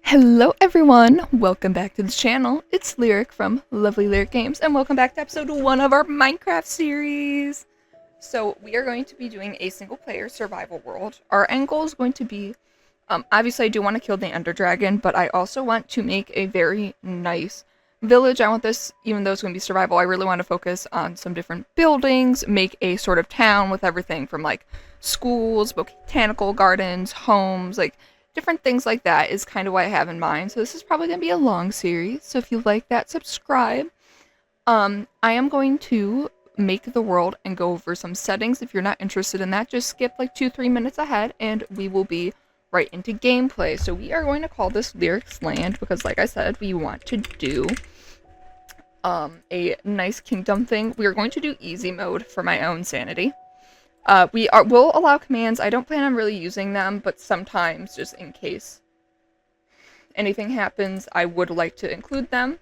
Hello everyone! Welcome back to the channel. It's Lyric from Lovely Lyric Games, and welcome back to episode 1 of our Minecraft series! So, we are going to be doing a single-player survival world. Our end goal is going to be, obviously I do want to kill the Ender Dragon, but I also want to make a very nice village. I want this, even though it's going to be survival, I really want to focus on some different buildings, make a sort of town with everything from, like, schools, botanical gardens, homes, like, different things like that is kind of what I have in mind. So this is probably going to be a long series. So if you like that, subscribe. I am going to make the world and go over some settings. If you're not interested in that, just skip like 2-3 minutes ahead and we will be right into gameplay. So we are going to call this Lyrics Land because, like I said, we want to do a nice kingdom thing. We are going to do easy mode for my own sanity. Will allow commands. I don't plan on really using them, but sometimes, just in case anything happens, I would like to include them.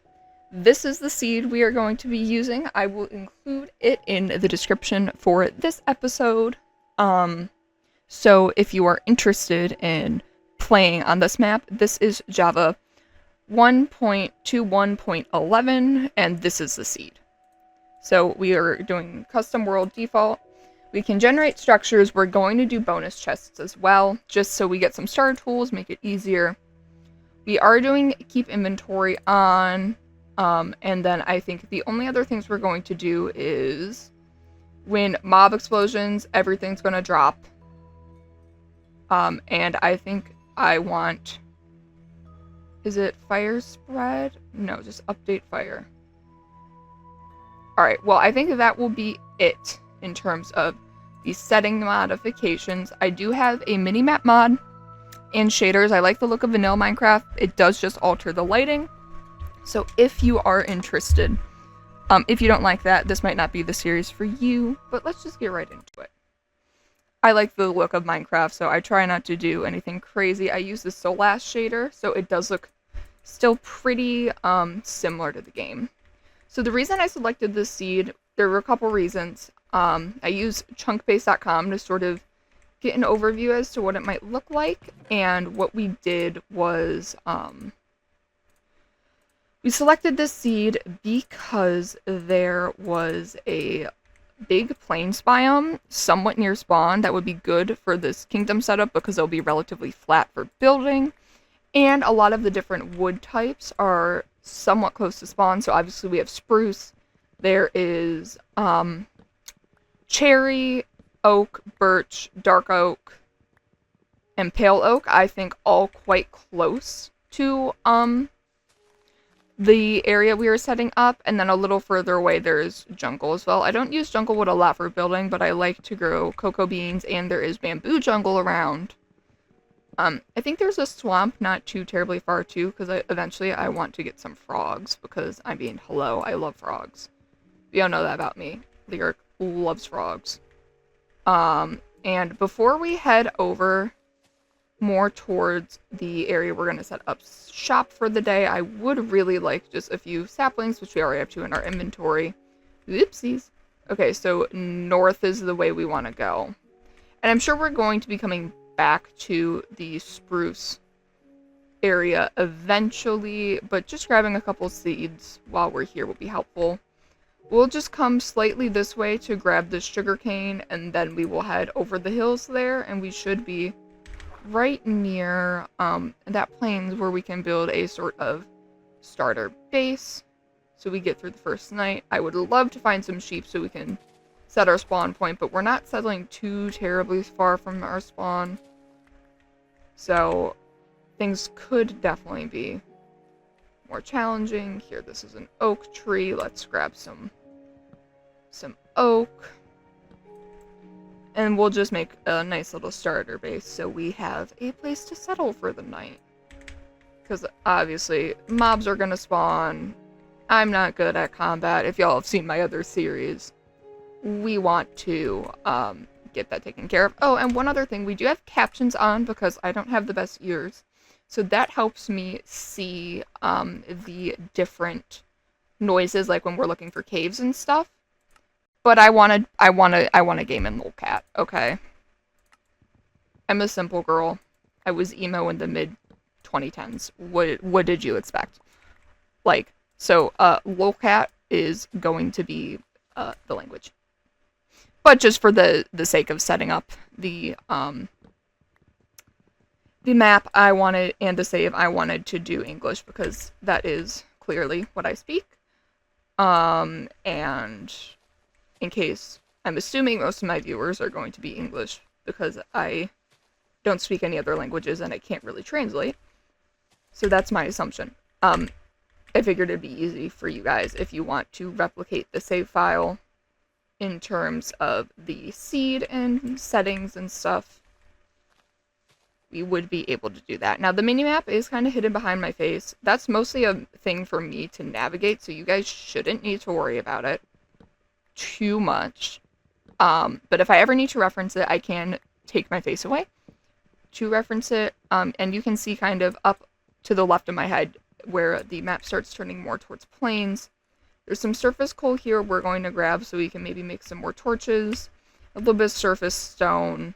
This is the seed we are going to be using. I will include it in the description for this episode. So if you are interested in playing on this map, this is Java 1.21.11, and this is the seed. So we are doing custom world default. We can generate structures. We're going to do bonus chests as well, just so we get some starter tools, make it easier. We are doing keep inventory on, and then I think the only other things we're going to do is when mob explosions, everything's going to drop. And I think I want, is it fire spread? No, just update fire. Alright, well, I think that will be it in terms of the setting modifications. I do have a mini-map mod and shaders. I like the look of vanilla Minecraft. It does just alter the lighting. So if you are interested, if you don't like that, this might not be the series for you, but let's just get right into it. I like the look of Minecraft, so I try not to do anything crazy. I use the Solas shader, so it does look still pretty similar to the game. So the reason I selected this seed, there were a couple reasons. I used chunkbase.com to sort of get an overview as to what it might look like, and what we did was we selected this seed because there was a big plains biome somewhat near spawn that would be good for this kingdom setup because it'll be relatively flat for building, and a lot of the different wood types are somewhat close to spawn. So obviously we have spruce, there is cherry, oak, birch, dark oak, and pale oak, I think all quite close to the area we were setting up, and then a little further away there's jungle as well. I don't use jungle wood a lot for building, but I like to grow cocoa beans, and there is bamboo jungle around. I think there's a swamp not too terribly far too, because eventually I want to get some frogs, because, I mean, hello, I love frogs. You don't know that about me. Lyric loves frogs. And before we head over more towards the area we're going to set up shop for the day, I would really like just a few saplings, which we already have 2 in our inventory. Oopsies. Okay, so north is the way we want to go. And I'm sure we're going to be coming back to the spruce area eventually, but just grabbing a couple seeds while we're here will be helpful. We'll just come slightly this way to grab the sugarcane, and then we will head over the hills there, and we should be right near that plains where we can build a sort of starter base so we get through the first night. I would love to find some sheep so we can set our spawn point, but we're not settling too terribly far from our spawn, so things could definitely be more challenging. Here, this is an oak tree. Let's grab some oak. And we'll just make a nice little starter base so we have a place to settle for the night. Because obviously, mobs are going to spawn. I'm not good at combat. If y'all have seen my other series, we want to get that taken care of. Oh, and one other thing. We do have captions on because I don't have the best ears. So that helps me see the different noises, like when we're looking for caves and stuff. But I want a game in Lolcat, okay? I'm a simple girl. I was emo in the mid 2010s. What did you expect? Like, so, lolcat is going to be the language. But just for the sake of setting up the map, I wanted, and the save, I wanted to do English because that is clearly what I speak. And in case, I'm assuming most of my viewers are going to be English because I don't speak any other languages and I can't really translate. So that's my assumption. I figured it'd be easy for you guys if you want to replicate the save file in terms of the seed and settings and stuff. We would be able to do that. Now, the minimap is kind of hidden behind my face. That's mostly a thing for me to navigate, so you guys shouldn't need to worry about it too much. But if I ever need to reference it, I can take my face away to reference it. And you can see kind of up to the left of my head where the map starts turning more towards plains. There's some surface coal here we're going to grab so we can maybe make some more torches. A little bit of surface stone.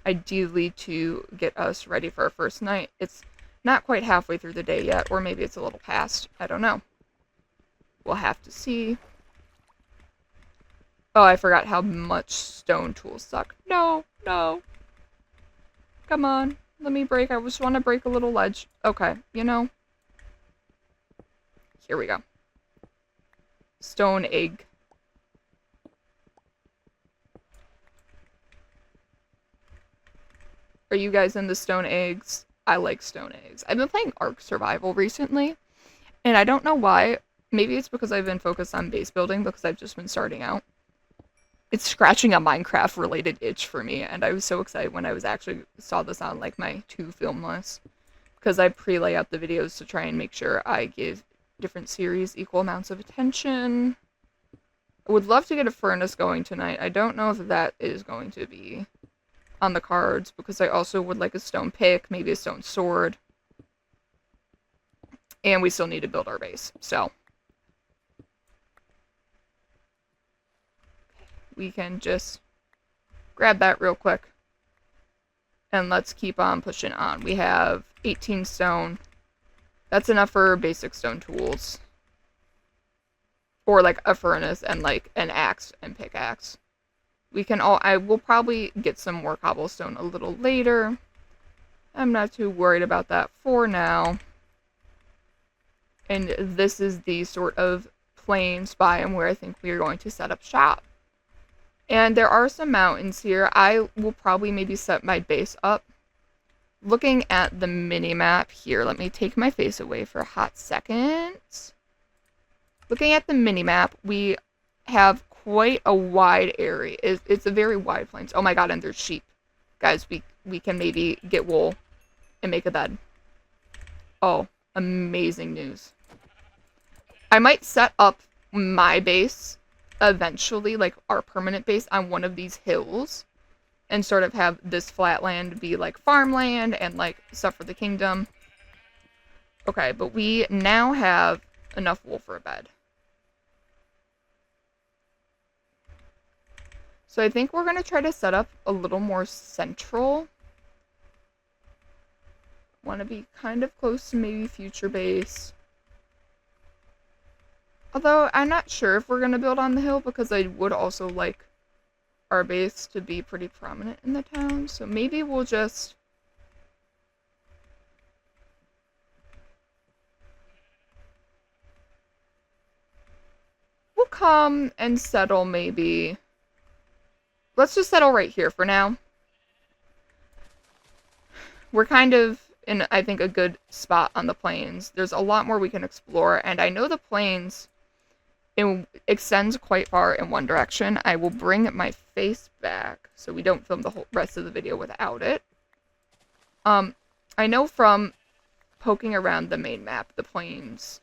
Ideally to get us ready for our first night. It's not quite halfway through the day yet, or maybe it's a little past. I don't know. We'll have to see. Oh, I forgot how much stone tools suck. No, no. Come on. Let me break. I just want to break a little ledge. Okay, you know. Here we go. Stone egg. Are you guys into stone eggs? I like stone eggs. I've been playing Ark Survival recently, and I don't know why. Maybe it's because I've been focused on base building because I've just been starting out. It's scratching a Minecraft-related itch for me, and I was so excited when I was actually saw this on like my to-film list, because I pre-lay out the videos to try and make sure I give different series equal amounts of attention. I would love to get a furnace going tonight. I don't know if that is going to be on the cards, because I also would like a stone pick, maybe a stone sword. And we still need to build our base, so. We can just grab that real quick. And let's keep on pushing on. We have 18 stone. That's enough for basic stone tools. Or like a furnace and like an axe and pickaxe. We can I will probably get some more cobblestone a little later. I'm not too worried about that for now. And this is the sort of plains biome where I think we are going to set up shop. And there are some mountains here. I will probably maybe set my base up. Looking at the mini-map here, let me take my face away for a hot second. Looking at the mini-map, we have quite a wide area. It's a very wide plains. Oh my god, and there's sheep. Guys, we can maybe get wool and make a bed. Oh, amazing news. I might set up my base eventually, like our permanent base, on one of these hills. And sort of have this flat land be like farmland and like stuff for the kingdom. Okay, but we now have enough wool for a bed. So I think we're going to try to set up a little more central. Want to be kind of close to maybe future base. Although I'm not sure if we're going to build on the hill because I would also like our base to be pretty prominent in the town. So maybe we'll just... we'll come and settle maybe... let's just settle right here for now. We're kind of in, I think, a good spot on the plains. There's a lot more we can explore, and I know the plains... it extends quite far in one direction. I will bring my face back so we don't film the whole rest of the video without it. I know from poking around the main map, the plains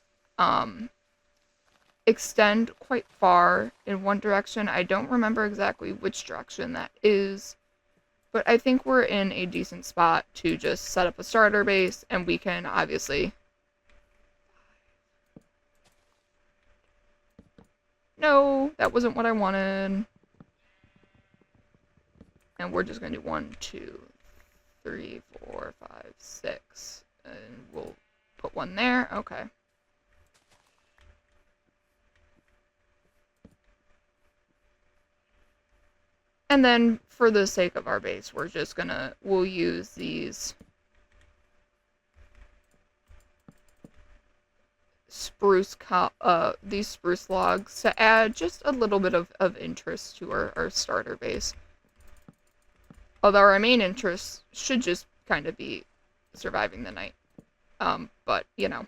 extend quite far in one direction. I don't remember exactly which direction that is, but I think we're in a decent spot to just set up a starter base, and we can obviously... no, that wasn't what I wanted. And we're just going to do 1, 2, 3, 4, 5, 6. And we'll put one there. Okay. And then, for the sake of our base, we'll use these spruce logs to add just a little bit of interest to our starter base. Although our main interest should just kind of be surviving the night. But, you know.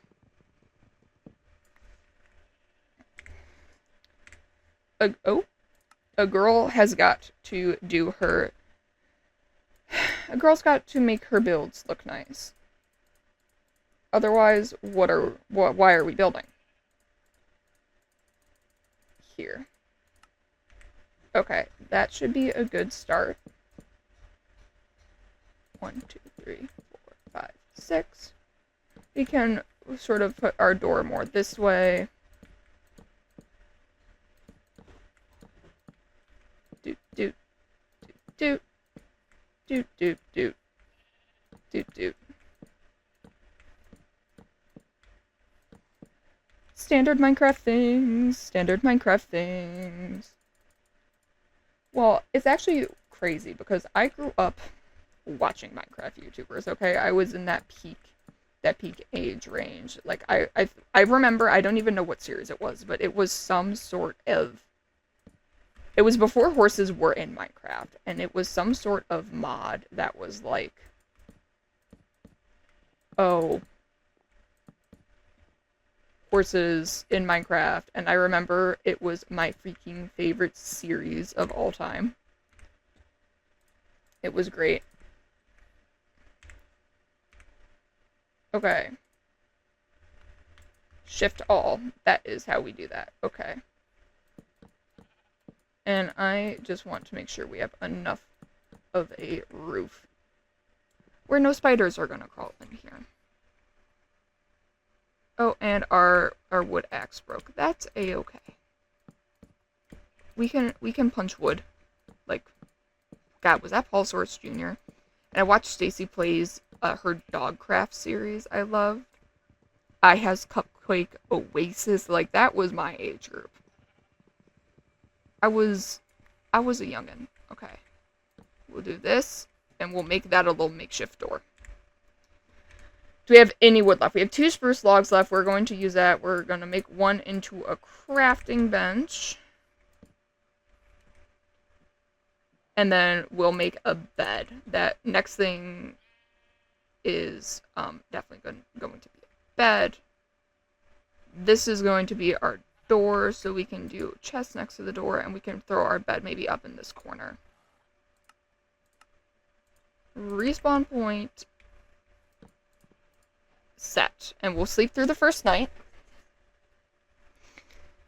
A girl has got to do her... A girl's got to make her builds look nice. Otherwise, why are we building? Here. Okay, that should be a good start. 1, 2, 3, 4, 5, 6. We can sort of put our door more this way. Doot, doot, doot, doot, doot, doot, doot, doot. Standard Minecraft things. Well, it's actually crazy because I grew up watching Minecraft YouTubers, okay? I was in that peak age range. Like, I remember, I don't even know what series it was, but it was some sort of... It was before horses were in Minecraft, and it was some sort of mod that was like... Oh... horses in Minecraft, and I remember it was my freaking favorite series of all time. It was great. Okay. Shift all. That is how we do that. Okay. And I just want to make sure we have enough of a roof where no spiders are gonna crawl in here. Oh, and our wood axe broke. That's a-okay. We can punch wood. Like, God, was that Paul Source Jr.? And I watched Stacy Plays her Dogcraft series I loved. I Has Cupquake Oasis. Like, that was my age group. I was a youngin'. Okay. We'll do this, and we'll make that a little makeshift door. Do we have any wood left? We have 2 spruce logs left. We're going to use that. We're going to make one into a crafting bench. And then we'll make a bed. That next thing is definitely going to be a bed. This is going to be our door, so we can do a chest next to the door, and we can throw our bed maybe up in this corner. Respawn point set, and we'll sleep through the first night.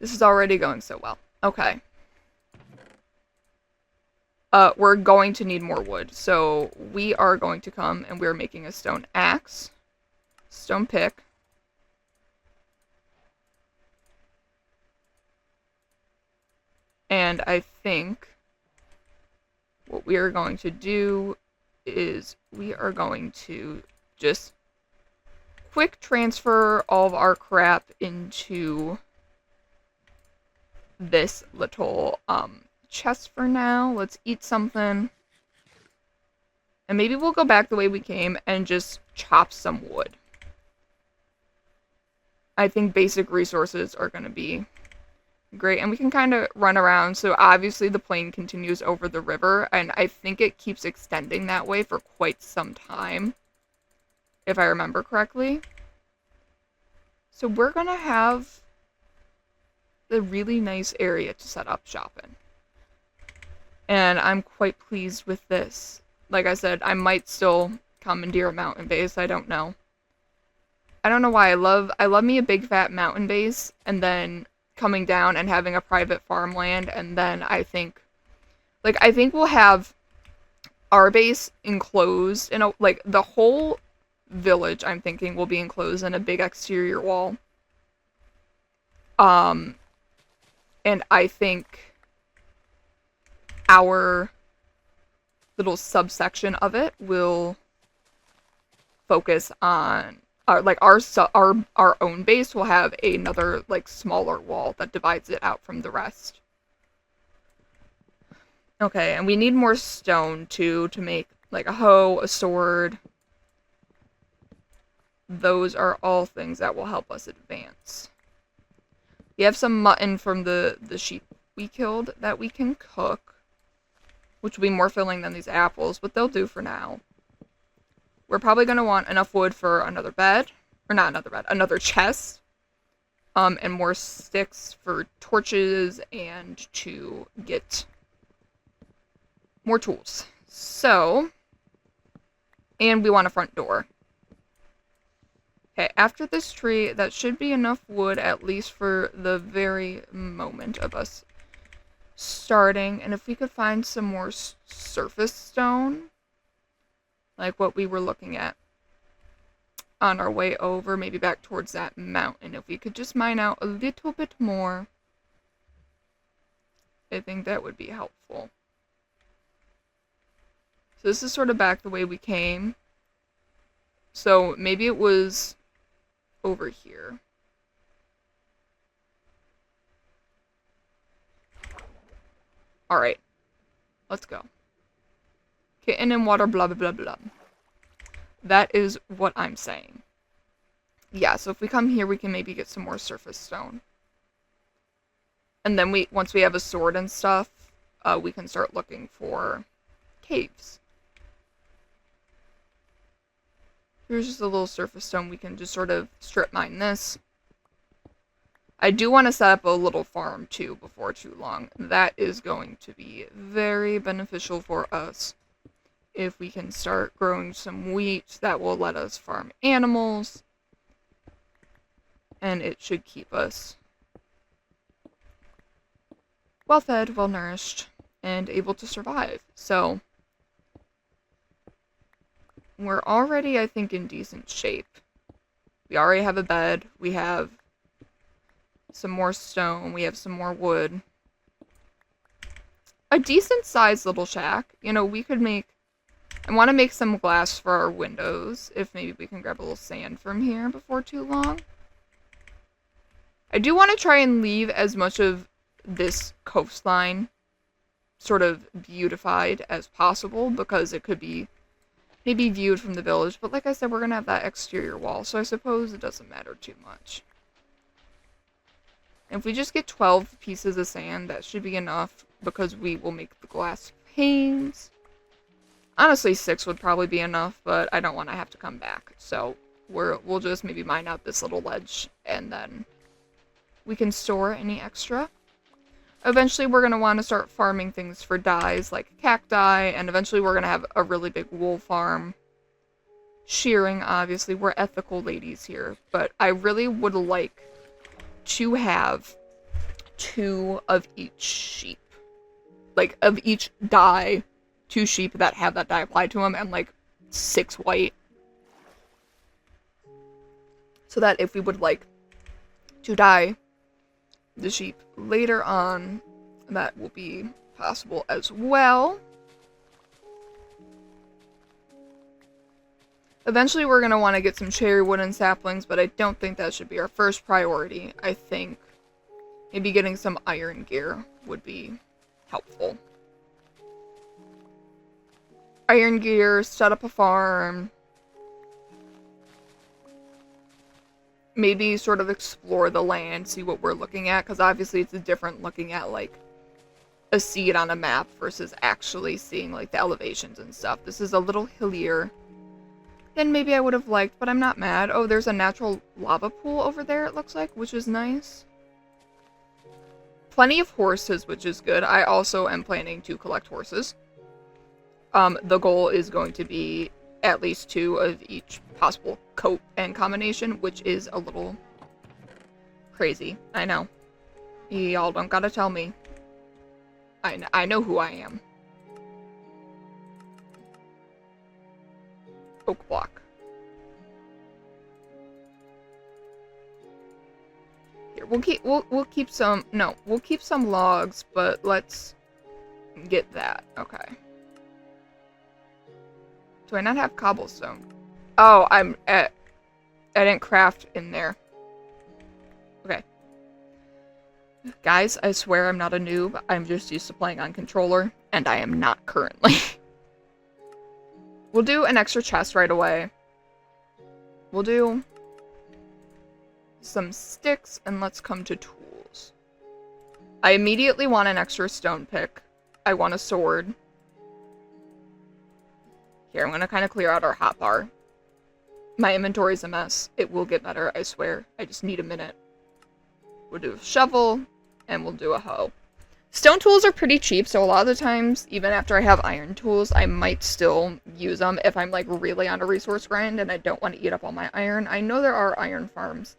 This is already going so well. Okay. We're going to need more wood, so we are going to come and we're making a stone axe, stone pick, and I think what we are going to do is we are going to just quick transfer all of our crap into this little chest for now. Let's eat something. And maybe we'll go back the way we came and just chop some wood. I think basic resources are going to be great. And we can kind of run around. So obviously the plain continues over the river. And I think it keeps extending that way for quite some time, if I remember correctly. So we're going to have a really nice area to set up shop in. And I'm quite pleased with this. Like I said, I might still commandeer a mountain base. I don't know. I don't know why. I love me a big fat mountain base, and then coming down and having a private farmland, and then I think we'll have our base enclosed in a, like, the whole village, I'm thinking, will be enclosed in a big exterior wall. And I think our little subsection of it will focus on our own base will have another like smaller wall that divides it out from the rest. Okay, and we need more stone too to make like a hoe, a sword. Those are all things that will help us advance. We have some mutton from the sheep we killed that we can cook, which will be more filling than these apples, but they'll do for now. We're probably going to want enough wood for another bed, or not another bed, another chest, and more sticks for torches and to get more tools. So, and we want a front door. Okay, after this tree, that should be enough wood, at least for the very moment of us starting. And if we could find some more surface stone, like what we were looking at on our way over, maybe back towards that mountain, if we could just mine out a little bit more, I think that would be helpful. So this is sort of back the way we came. So maybe it was over here. Alright. Let's go. Kitten and water, blah, blah, blah, blah. That is what I'm saying. Yeah, so if we come here, we can maybe get some more surface stone. And then once we have a sword and stuff, we can start looking for caves. Here's just a little surface stone. We can just sort of strip mine this. I do want to set up a little farm too before too long. That is going to be very beneficial for us. If we can start growing some wheat, that will let us farm animals. And it should keep us well fed, well nourished, and able to survive. So we're already, I think, in decent shape. We already have a bed. We have some more stone. We have some more wood. A decent sized little shack. You know, we could make... I want to make some glass for our windows, if maybe we can grab a little sand from here before too long. I do want to try and leave as much of this coastline sort of beautified as possible, because it could be maybe viewed from the village, but like I said, we're going to have that exterior wall, so I suppose it doesn't matter too much. If we just get 12 pieces of sand, that should be enough, because we will make the glass panes. Honestly, 6 would probably be enough, but I don't want to have to come back, so we'll just maybe mine out this little ledge, and then we can store any extra. Eventually, we're going to want to start farming things for dyes, like cacti, and eventually we're going to have a really big wool farm. Shearing, obviously, we're ethical ladies here, but I really would like to have 2 of each sheep. Like, of each dye, 2 sheep that have that dye applied to them, and like 6 white. So that if we would like to dye the sheep later on, that will be possible as well. Eventually we're going to want to get some cherry wood and saplings, but I don't think that should be our first priority. I think maybe getting some iron gear would be helpful. Iron gear, set up a farm. Maybe sort of explore the land, see what we're looking at, because obviously it's different looking at like a seed on a map versus actually seeing like the elevations and stuff. This is a little hillier than maybe I would have liked, but I'm not mad. Oh, there's a natural lava pool over there, it looks like, which is nice. Plenty of horses, which is good. I also am planning to collect horses. The goal is going to be at least 2 of each possible coat and combination, which is a little crazy. I know. Y'all don't gotta tell me. I know who I am. Oak block. Here, we'll keep some, no, we'll keep some logs, but let's get that. Okay. Do I not have cobblestone? Oh, I didn't craft in there. Okay. Guys, I swear I'm not a noob. I'm just used to playing on controller, and I am not currently. We'll do an extra chest right away. We'll do some sticks, and let's come to tools. I immediately want an extra stone pick. I want a sword. Here, I'm going to kind of clear out our hotbar. My inventory's a mess. It will get better, I swear. I just need a minute. We'll do a shovel, and we'll do a hoe. Stone tools are pretty cheap, so a lot of the times, even after I have iron tools, I might still use them if I'm, like, really on a resource grind and I don't want to eat up all my iron. I know there are iron farms.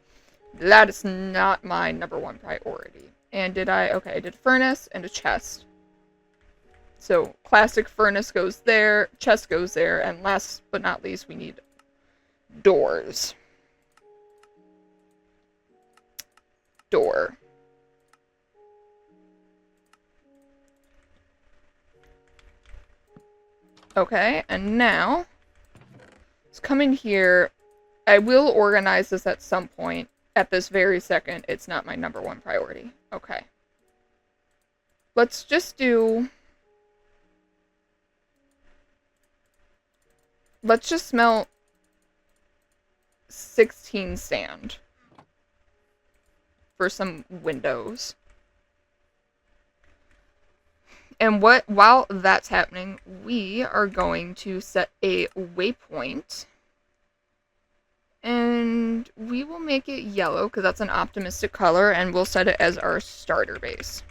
That is not my #1 priority. And okay, I did furnace and a chest. So, classic furnace goes there, chest goes there, and last but not least, we need doors. Door. Okay, and now, let's come in here. I will organize this at some point. At this very second, it's not my #1 priority. Okay. Let's just do... Let's just smelt 16 sand for some windows. And while that's happening, we are going to set a waypoint. And we will make it yellow, because that's an optimistic color, and we'll set it as our starter base.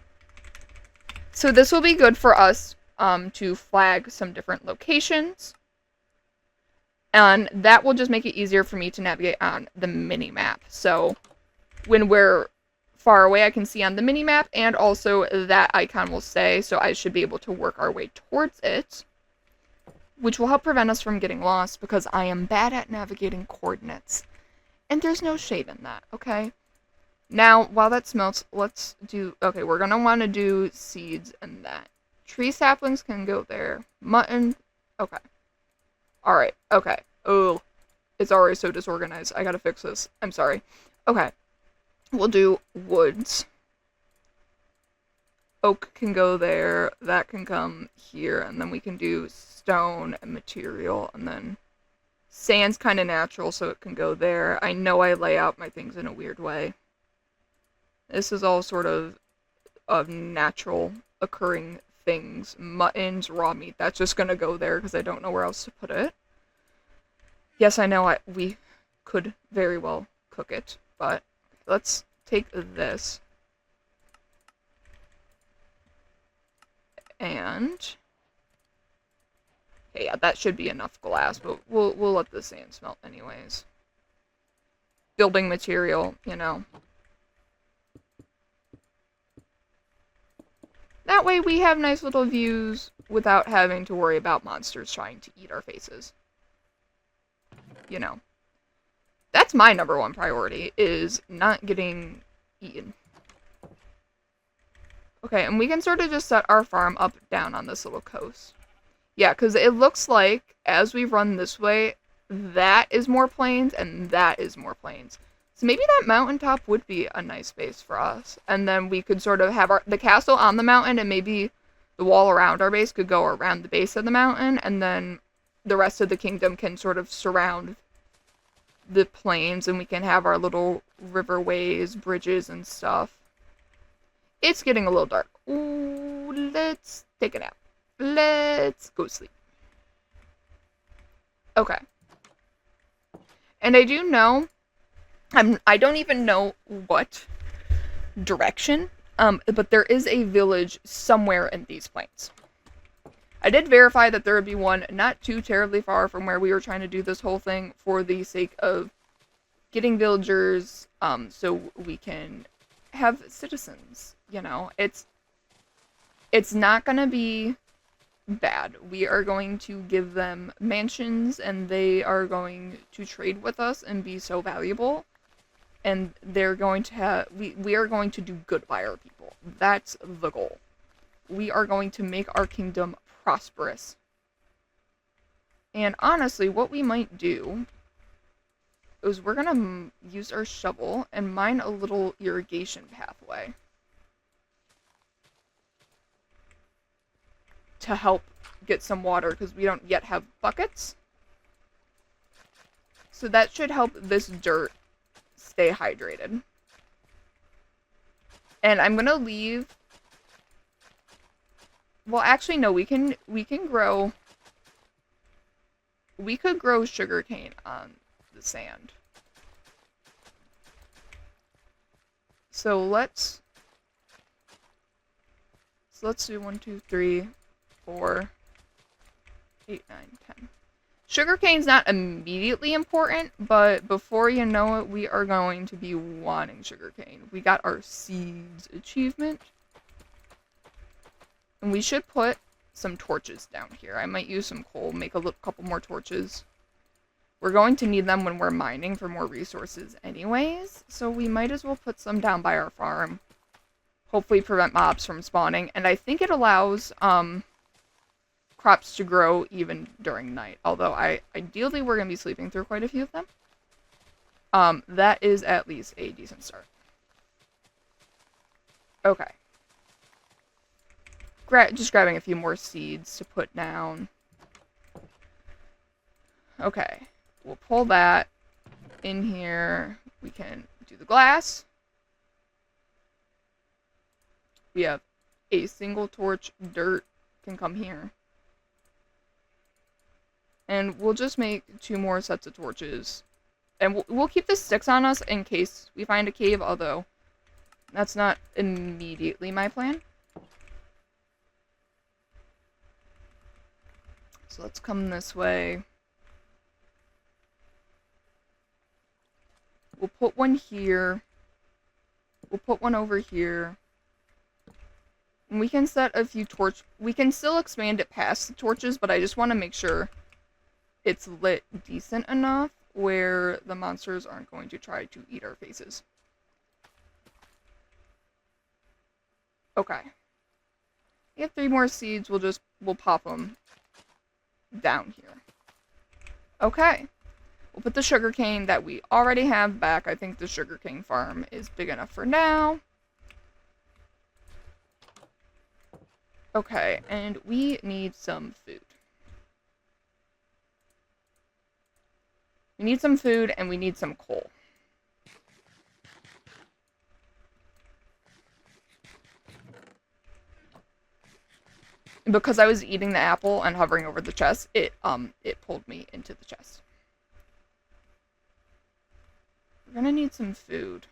So this will be good for us to flag some different locations. And that will just make it easier for me to navigate on the mini-map. So when we're far away, I can see on the mini-map, and also that icon will say, so I should be able to work our way towards it, which will help prevent us from getting lost, because I am bad at navigating coordinates. And there's no shade in that, okay? Now, while that smelts, let's do... Okay, we're going to want to do seeds and that. Tree saplings can go there. Mutton... Okay. Alright, okay. Oh, it's already so disorganized. I gotta fix this. I'm sorry. Okay. We'll do woods. Oak can go there. That can come here. And then we can do stone and material. And then sand's kind of natural, so it can go there. I know I lay out my things in a weird way. This is all sort of natural occurring things. Muttons, raw meat. That's just gonna go there because I don't know where else to put it. Yes, I know we could very well cook it, but let's take this. And okay, yeah, that should be enough glass, but we'll let the sand smelt anyways. Building material, you know. That way we have nice little views without having to worry about monsters trying to eat our faces. You know. That's my #1 priority, is not getting eaten. Okay, and we can sort of just set our farm up down on this little coast. Yeah, because it looks like, as we run this way, that is more plains, and that is more plains. So maybe that mountaintop would be a nice base for us. And then we could sort of have the castle on the mountain, and maybe the wall around our base could go around the base of the mountain, and then the rest of the kingdom can sort of surround the plains, and we can have our little riverways, bridges, and stuff. It's getting a little dark. Ooh, let's take a nap. Let's go sleep. Okay. And I do know, I don't even know what direction, but there is a village somewhere in these plains. I did verify that there would be one not too terribly far from where we were trying to do this whole thing for the sake of getting villagers, so we can have citizens, you know. It's not gonna be bad. We are going to give them mansions, and they are going to trade with us and be so valuable. And they're going to have, we are going to do good by our people. That's the goal. We are going to make our kingdom prosperous. And honestly, what we might do is we're gonna use our shovel and mine a little irrigation pathway to help get some water because we don't yet have buckets. So that should help this dirt stay hydrated. And I'm gonna leave. Well, actually, no. We can grow. We could grow sugarcane on the sand. So let's do 1, 2, 3, 4, 8, 9, 10. Sugarcane's not immediately important, but before you know it, we are going to be wanting sugarcane. We got our seeds achievement. And we should put some torches down here. I might use some coal, make a couple more torches. We're going to need them when we're mining for more resources anyways, so we might as well put some down by our farm. Hopefully prevent mobs from spawning, and I think it allows crops to grow even during night, although ideally we're going to be sleeping through quite a few of them. That is at least a decent start. Okay. Just grabbing a few more seeds to put down. Okay. We'll pull that in here. We can do the glass. We have a single torch. Dirt can come here. And we'll just make 2 more sets of torches. And we'll keep the sticks on us in case we find a cave, although that's not immediately my plan. So let's come this way. We'll put one here. We'll put one over here. And we can set a few we can still expand it past the torches, but I just want to make sure it's lit decent enough where the monsters aren't going to try to eat our faces. Okay. We have 3 more seeds. We'll pop them down here. Okay. We'll put the sugarcane that we already have back. I think the sugarcane farm is big enough for now. Okay, and we need some food. We need some food and we need some coal. Because I was eating the apple and hovering over the chest, it pulled me into the chest. We're gonna need some food.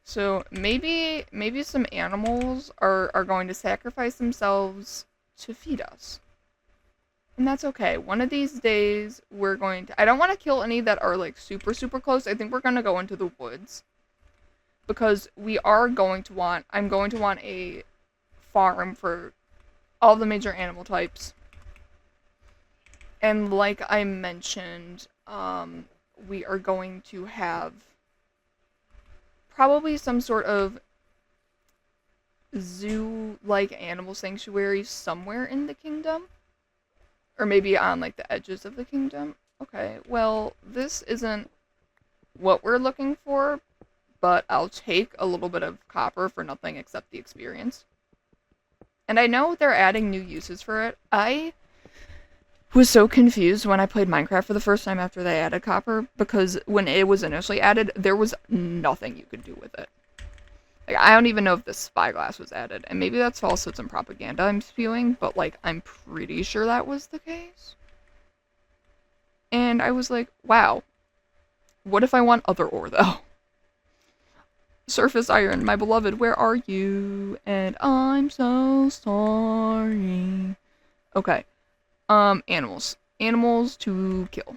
So maybe some animals are going to sacrifice themselves to feed us. And that's okay. One of these days we're going to... I don't want to kill any that are like super, super close. I think we're going to go into the woods. Because we are going to want... I'm going to want a farm for all the major animal types. And like I mentioned, we are going to have probably some sort of zoo-like animal sanctuary somewhere in the kingdom. Or maybe on like the edges of the kingdom. Okay, well, this isn't what we're looking for, but I'll take a little bit of copper for nothing except the experience. And I know they're adding new uses for it. I was so confused when I played Minecraft for the first time after they added copper, because when it was initially added, there was nothing you could do with it. Like, I don't even know if the spyglass was added, and maybe that's falsehoods and propaganda I'm spewing, but like, I'm pretty sure that was the case. And I was like, wow, what if I want other ore though? Surface iron, my beloved, where are you? And I'm so sorry. Okay. Animals. Animals to kill.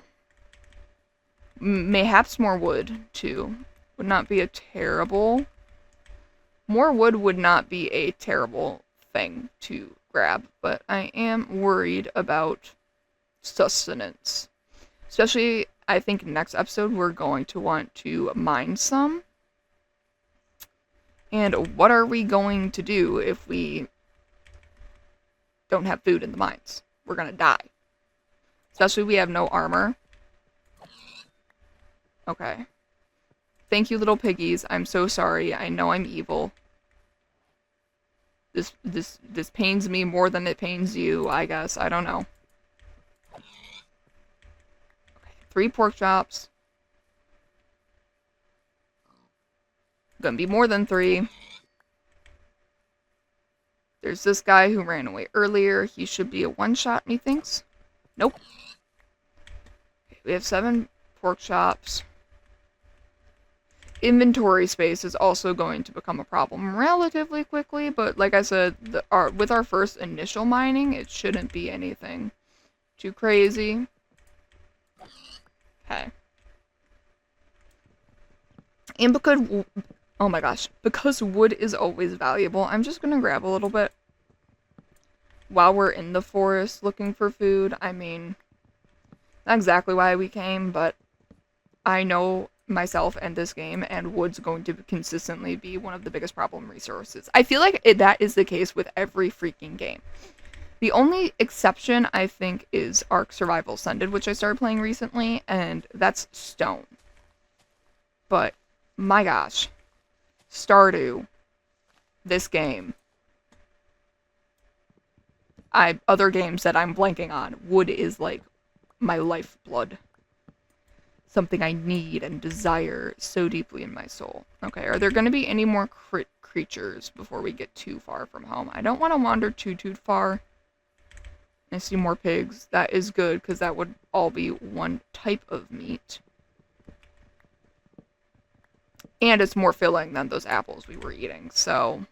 Mayhaps more wood, too. Would not be a terrible... More wood would not be a terrible thing to grab, but I am worried about sustenance. Especially, I think next episode we're going to want to mine some. And what are we going to do if we don't have food in the mines? We're gonna die. Especially we have no armor. Okay. Thank you, little piggies. I'm so sorry. I know I'm evil. This pains me more than it pains you, I guess. I don't know. Okay, 3 pork chops. Gonna be more than 3. There's this guy who ran away earlier. He should be a one-shot, methinks. Nope. Okay, we have 7 pork chops. Inventory space is also going to become a problem relatively quickly, but like I said, with our first initial mining, it shouldn't be anything too crazy. Okay. And because, oh my gosh, because wood is always valuable, I'm just gonna grab a little bit while we're in the forest looking for food. I mean, not exactly why we came, but I know myself and this game, and wood's going to consistently be one of the biggest problem resources. I feel like that is the case with every freaking game. The only exception, I think, is Ark Survival Ascended, which I started playing recently, and that's stone. But, my gosh. Stardew. This game. Other games that I'm blanking on. Wood is, like, my lifeblood. Something I need and desire so deeply in my soul. Okay, are there going to be any more creatures before we get too far from home? I don't want to wander too far. I see more pigs. That is good, because that would all be one type of meat. And it's more filling than those apples we were eating, so...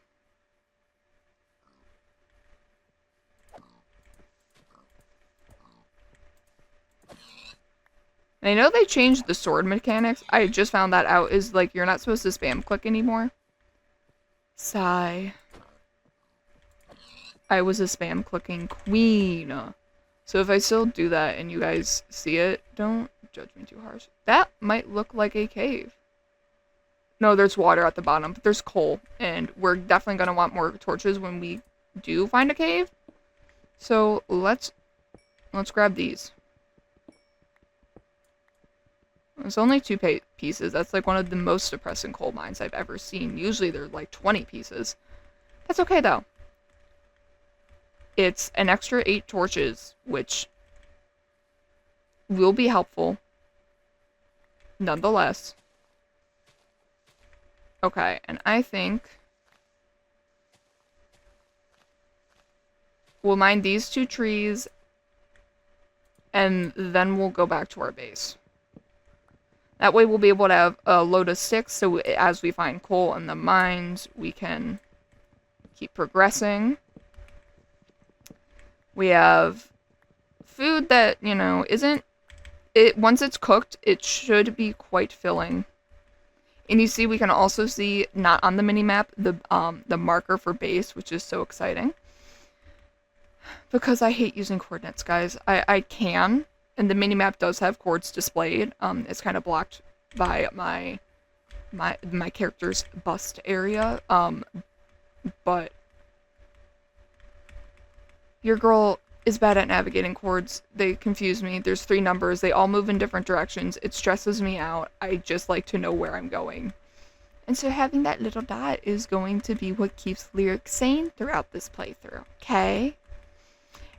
And I know they changed the sword mechanics. I just found that out, is like you're not supposed to spam click anymore. Sigh. I was a spam clicking queen. So if I still do that and you guys see it, don't judge me too harsh. That might look like a cave. No, there's water at the bottom, but there's coal. And we're definitely going to want more torches when we do find a cave. So let's grab these. It's only 2 pieces. That's like one of the most depressing coal mines I've ever seen. Usually they're like 20 pieces. That's okay though. It's an extra 8 torches, which will be helpful. Nonetheless. Okay, and I think we'll mine these 2 trees, and then we'll go back to our base. That way we'll be able to have a load of sticks, so as we find coal in the mines, we can keep progressing. We have food that, you know, once it's cooked, it should be quite filling. And you see, we can also see, not on the mini-map, the marker for base, which is so exciting. Because I hate using coordinates, guys. I can, and the mini-map does have chords displayed. It's kind of blocked by my character's bust area. But your girl is bad at navigating chords. They confuse me. There's 3 numbers. They all move in different directions. It stresses me out. I just like to know where I'm going. And so having that little dot is going to be what keeps Lyric sane throughout this playthrough. Okay?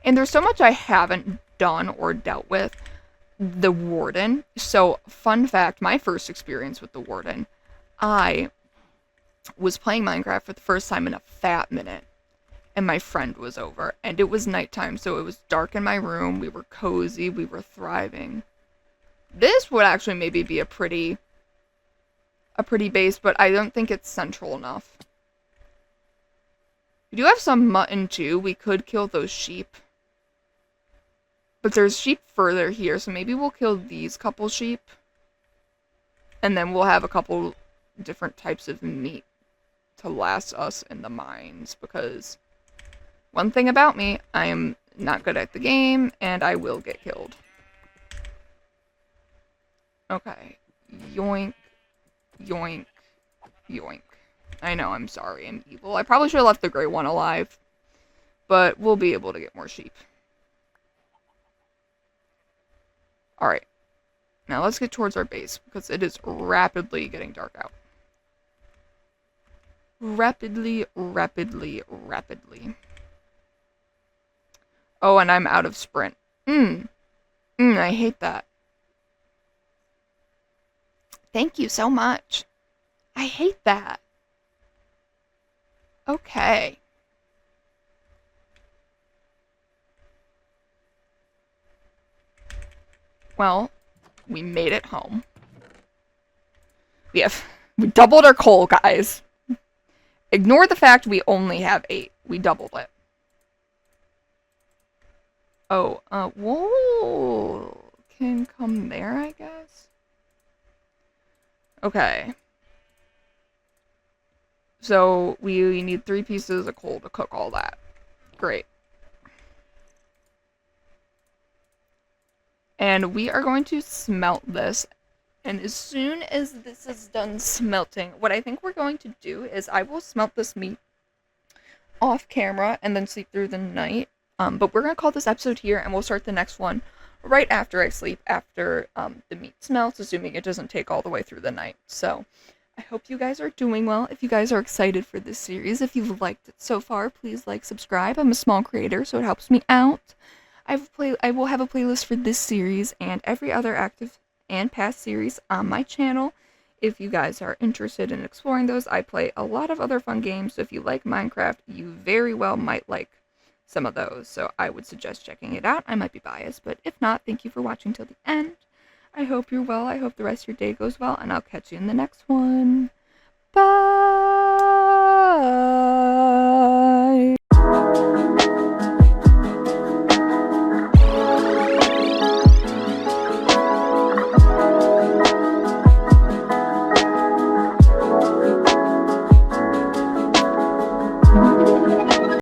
And there's so much I haven't done or dealt with. The Warden. So, fun fact, my first experience with the Warden, I was playing Minecraft for the first time in a fat minute. And my friend was over. And it was nighttime, so it was dark in my room. We were cozy. We were thriving. This would actually maybe be a pretty base, but I don't think it's central enough. We do have some mutton, too. We could kill those sheep. But there's sheep further here, so maybe we'll kill these couple sheep. And then we'll have a couple different types of meat to last us in the mines, because one thing about me, I am not good at the game, and I will get killed. Okay. Yoink. Yoink. Yoink. I know, I'm sorry, I'm evil. I probably should have left the gray one alive. But we'll be able to get more sheep. Alright. Now let's get towards our base, because it is rapidly getting dark out. Rapidly, rapidly, rapidly. Oh, and I'm out of sprint. I hate that. Thank you so much. I hate that. Okay. Well, we made it home. We doubled our coal, guys. Ignore the fact we only have 8. We doubled it. Oh, wool can come there, I guess. Okay. So we need 3 pieces of coal to cook all that. Great. And we are going to smelt this. And as soon as this is done smelting, what I think we're going to do is I will smelt this meat off camera and then sleep through the night. But we're going to call this episode here, and we'll start the next one right after I sleep, after the meat smelts, assuming it doesn't take all the way through the night. So I hope you guys are doing well. If you guys are excited for this series, if you've liked it so far, please like, subscribe. I'm a small creator, so it helps me out. I will have a playlist for this series and every other active and past series on my channel. If you guys are interested in exploring those, I play a lot of other fun games, so if you like Minecraft, you very well might like some of those, so I would suggest checking it out. I might be biased, but if not, thank you for watching till the end. I hope you're well, I hope the rest of your day goes well, and I'll catch you in the next one. Bye!